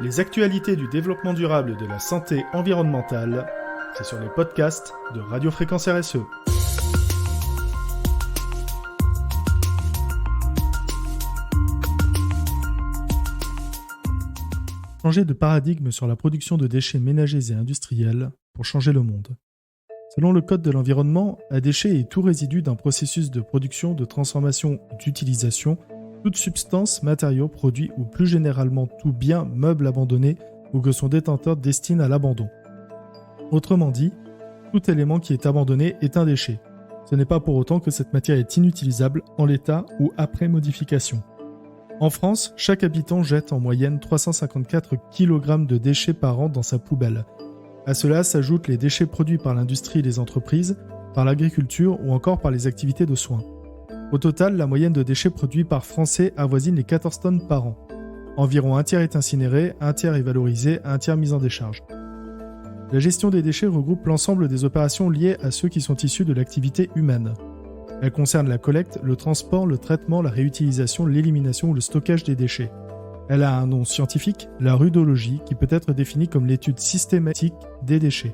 Les actualités du développement durable et de la santé environnementale, c'est sur les podcasts de Radio Fréquence RSE. Changer de paradigme sur la production de déchets ménagers et industriels pour changer le monde. Selon le Code de l'environnement, un déchet est tout résidu d'un processus de production, de transformation ou d'utilisation, toute substance, matériau, produit ou plus généralement tout bien, meuble abandonné ou que son détenteur destine à l'abandon. Autrement dit, tout élément qui est abandonné est un déchet. Ce n'est pas pour autant que cette matière est inutilisable en l'état ou après modification. En France, chaque habitant jette en moyenne 354 kg de déchets par an dans sa poubelle. À cela s'ajoutent les déchets produits par l'industrie et les entreprises, par l'agriculture ou encore par les activités de soins. Au total, la moyenne de déchets produits par Français avoisine les 14 tonnes par an. Environ un tiers est incinéré, un tiers est valorisé, un tiers mis en décharge. La gestion des déchets regroupe l'ensemble des opérations liées à ceux qui sont issus de l'activité humaine. Elle concerne la collecte, le transport, le traitement, la réutilisation, l'élimination ou le stockage des déchets. Elle a un nom scientifique, la rudologie, qui peut être définie comme l'étude systématique des déchets.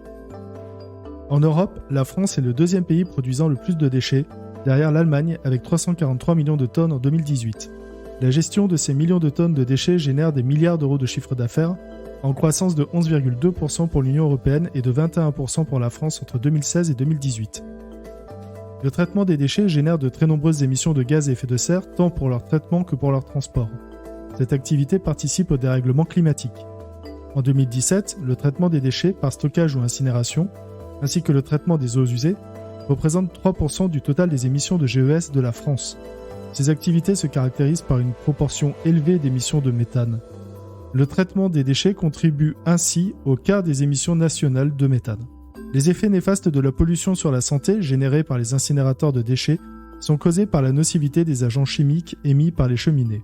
En Europe, la France est le deuxième pays produisant le plus de déchets, derrière l'Allemagne avec 343 millions de tonnes en 2018. La gestion de ces millions de tonnes de déchets génère des milliards d'euros de chiffre d'affaires, en croissance de 11,2% pour l'Union européenne et de 21% pour la France entre 2016 et 2018. Le traitement des déchets génère de très nombreuses émissions de gaz à effet de serre, tant pour leur traitement que pour leur transport. Cette activité participe au dérèglement climatique. En 2017, le traitement des déchets par stockage ou incinération, ainsi que le traitement des eaux usées, représente 3% du total des émissions de GES de la France. Ces activités se caractérisent par une proportion élevée d'émissions de méthane. Le traitement des déchets contribue ainsi au quart des émissions nationales de méthane. Les effets néfastes de la pollution sur la santé générés par les incinérateurs de déchets sont causés par la nocivité des agents chimiques émis par les cheminées.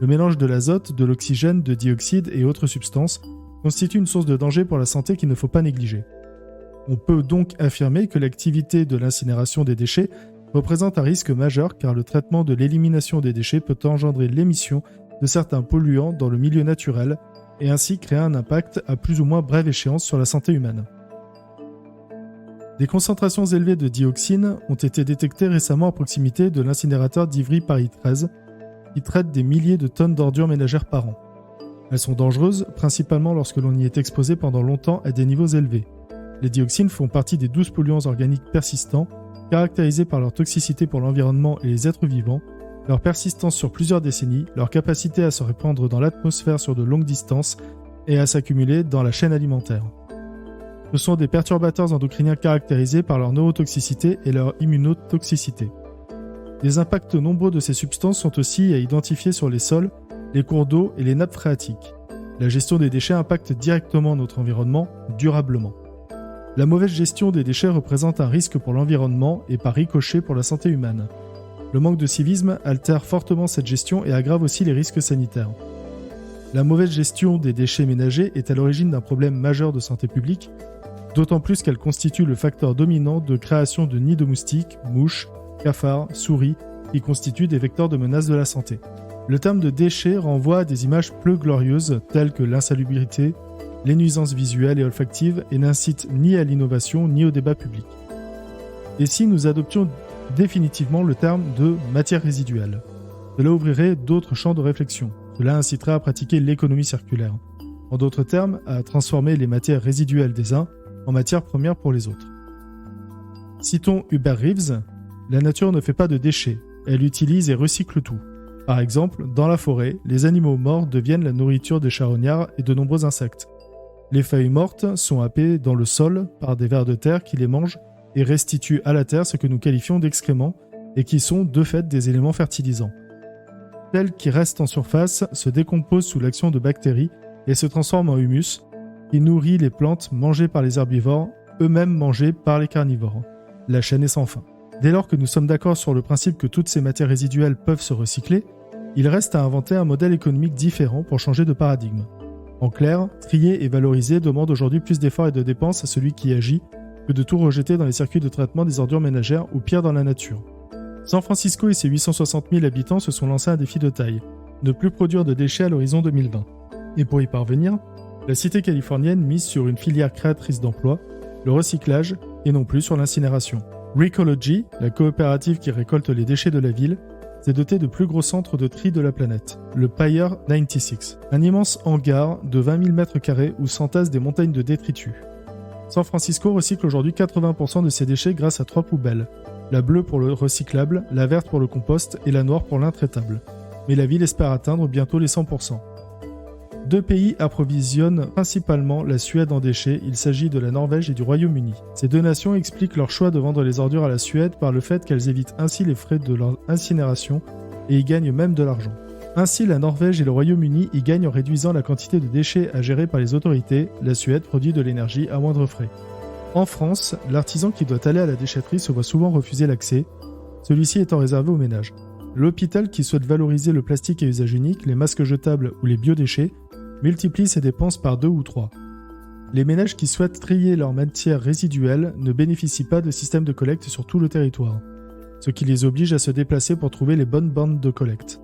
Le mélange de l'azote, de l'oxygène, de dioxyde et autres substances constitue une source de danger pour la santé qu'il ne faut pas négliger. On peut donc affirmer que l'activité de l'incinération des déchets représente un risque majeur car le traitement de l'élimination des déchets peut engendrer l'émission de certains polluants dans le milieu naturel et ainsi créer un impact à plus ou moins brève échéance sur la santé humaine. Des concentrations élevées de dioxine ont été détectées récemment à proximité de l'incinérateur d'Ivry-Paris 13 qui traite des milliers de tonnes d'ordures ménagères par an. Elles sont dangereuses, principalement lorsque l'on y est exposé pendant longtemps à des niveaux élevés. Les dioxines font partie des 12 polluants organiques persistants, caractérisés par leur toxicité pour l'environnement et les êtres vivants, leur persistance sur plusieurs décennies, leur capacité à se répandre dans l'atmosphère sur de longues distances et à s'accumuler dans la chaîne alimentaire. Ce sont des perturbateurs endocriniens caractérisés par leur neurotoxicité et leur immunotoxicité. Des impacts nombreux de ces substances sont aussi à identifier sur les sols, les cours d'eau et les nappes phréatiques. La gestion des déchets impacte directement notre environnement, durablement. La mauvaise gestion des déchets représente un risque pour l'environnement et par ricochet pour la santé humaine. Le manque de civisme altère fortement cette gestion et aggrave aussi les risques sanitaires. La mauvaise gestion des déchets ménagers est à l'origine d'un problème majeur de santé publique, d'autant plus qu'elle constitue le facteur dominant de création de nids de moustiques, mouches, cafards, souris, qui constituent des vecteurs de menace de la santé. Le terme de déchets renvoie à des images peu glorieuses telles que l'insalubrité, les nuisances visuelles et olfactives et n'incite ni à l'innovation ni au débat public. Et si nous adoptions définitivement le terme de matière résiduelle, cela ouvrirait d'autres champs de réflexion. Cela inciterait à pratiquer l'économie circulaire. En d'autres termes, à transformer les matières résiduelles des uns en matières premières pour les autres. Citons Hubert Reeves, la nature ne fait pas de déchets, elle utilise et recycle tout. Par exemple, dans la forêt, les animaux morts deviennent la nourriture des charognards et de nombreux insectes. Les feuilles mortes sont happées dans le sol par des vers de terre qui les mangent et restituent à la terre ce que nous qualifions d'excréments et qui sont de fait des éléments fertilisants. Celles qui restent en surface se décomposent sous l'action de bactéries et se transforment en humus qui nourrit les plantes mangées par les herbivores, eux-mêmes mangées par les carnivores. La chaîne est sans fin. Dès lors que nous sommes d'accord sur le principe que toutes ces matières résiduelles peuvent se recycler, il reste à inventer un modèle économique différent pour changer de paradigme. En clair, trier et valoriser demande aujourd'hui plus d'efforts et de dépenses à celui qui agit que de tout rejeter dans les circuits de traitement des ordures ménagères ou pire dans la nature. San Francisco et ses 860 000 habitants se sont lancés un défi de taille, ne plus produire de déchets à l'horizon 2020. Et pour y parvenir, la cité californienne mise sur une filière créatrice d'emplois, le recyclage, et non plus sur l'incinération. Recology, la coopérative qui récolte les déchets de la ville, s'est dotée de plus gros centres de tri de la planète, le Pier 96, un immense hangar de 20 000 m² où s'entassent des montagnes de détritus. San Francisco recycle aujourd'hui 80% de ses déchets grâce à 3 poubelles, la bleue pour le recyclable, la verte pour le compost et la noire pour l'intraitable. Mais la ville espère atteindre bientôt les 100%. 2 pays approvisionnent principalement la Suède en déchets, il s'agit de la Norvège et du Royaume-Uni. Ces 2 nations expliquent leur choix de vendre les ordures à la Suède par le fait qu'elles évitent ainsi les frais de leur incinération et y gagnent même de l'argent. Ainsi, la Norvège et le Royaume-Uni y gagnent en réduisant la quantité de déchets à gérer par les autorités, la Suède produit de l'énergie à moindre frais. En France, l'artisan qui doit aller à la déchetterie se voit souvent refuser l'accès, celui-ci étant réservé aux ménages. L'hôpital qui souhaite valoriser le plastique à usage unique, les masques jetables ou les biodéchets, multiplie ses dépenses par 2 ou 3. Les ménages qui souhaitent trier leurs matières résiduelles ne bénéficient pas de système de collecte sur tout le territoire, ce qui les oblige à se déplacer pour trouver les bonnes bandes de collecte.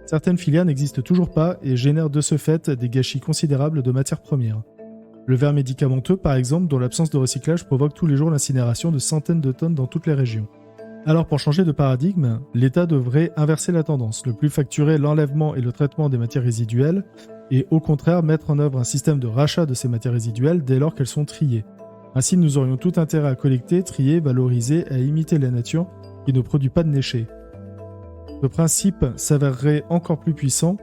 Certaines filières n'existent toujours pas et génèrent de ce fait des gâchis considérables de matières premières. Le verre médicamenteux, par exemple, dont l'absence de recyclage provoque tous les jours l'incinération de centaines de tonnes dans toutes les régions. Alors pour changer de paradigme, l'État devrait inverser la tendance, ne plus facturer l'enlèvement et le traitement des matières résiduelles, et au contraire mettre en œuvre un système de rachat de ces matières résiduelles dès lors qu'elles sont triées. Ainsi nous aurions tout intérêt à collecter, trier, valoriser et à imiter la nature qui ne produit pas de déchets. Ce principe s'avérerait encore plus puissant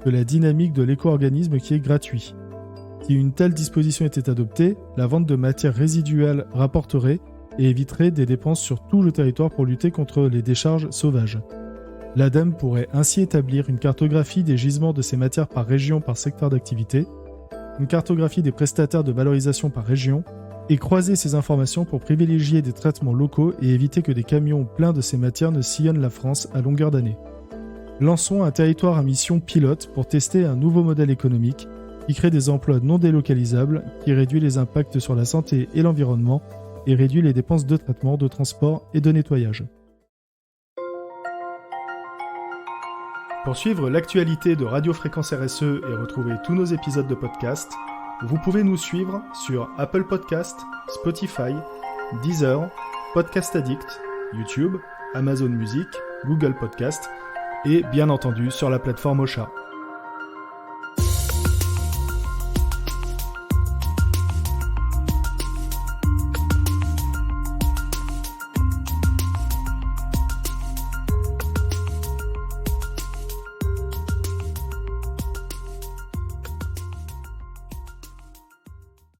que la dynamique de l'éco-organisme qui est gratuit. Si une telle disposition était adoptée, la vente de matières résiduelles rapporterait et éviterait des dépenses sur tout le territoire pour lutter contre les décharges sauvages. L'ADEME pourrait ainsi établir une cartographie des gisements de ces matières par région par secteur d'activité, une cartographie des prestataires de valorisation par région, et croiser ces informations pour privilégier des traitements locaux et éviter que des camions pleins de ces matières ne sillonnent la France à longueur d'année. Lançons un territoire à mission pilote pour tester un nouveau modèle économique qui crée des emplois non délocalisables, qui réduit les impacts sur la santé et l'environnement et réduit les dépenses de traitement, de transport et de nettoyage. Pour suivre l'actualité de Radio Fréquence RSE et retrouver tous nos épisodes de podcast, vous pouvez nous suivre sur Apple Podcast, Spotify, Deezer, Podcast Addict, YouTube, Amazon Music, Google Podcast et bien entendu sur la plateforme Ocha.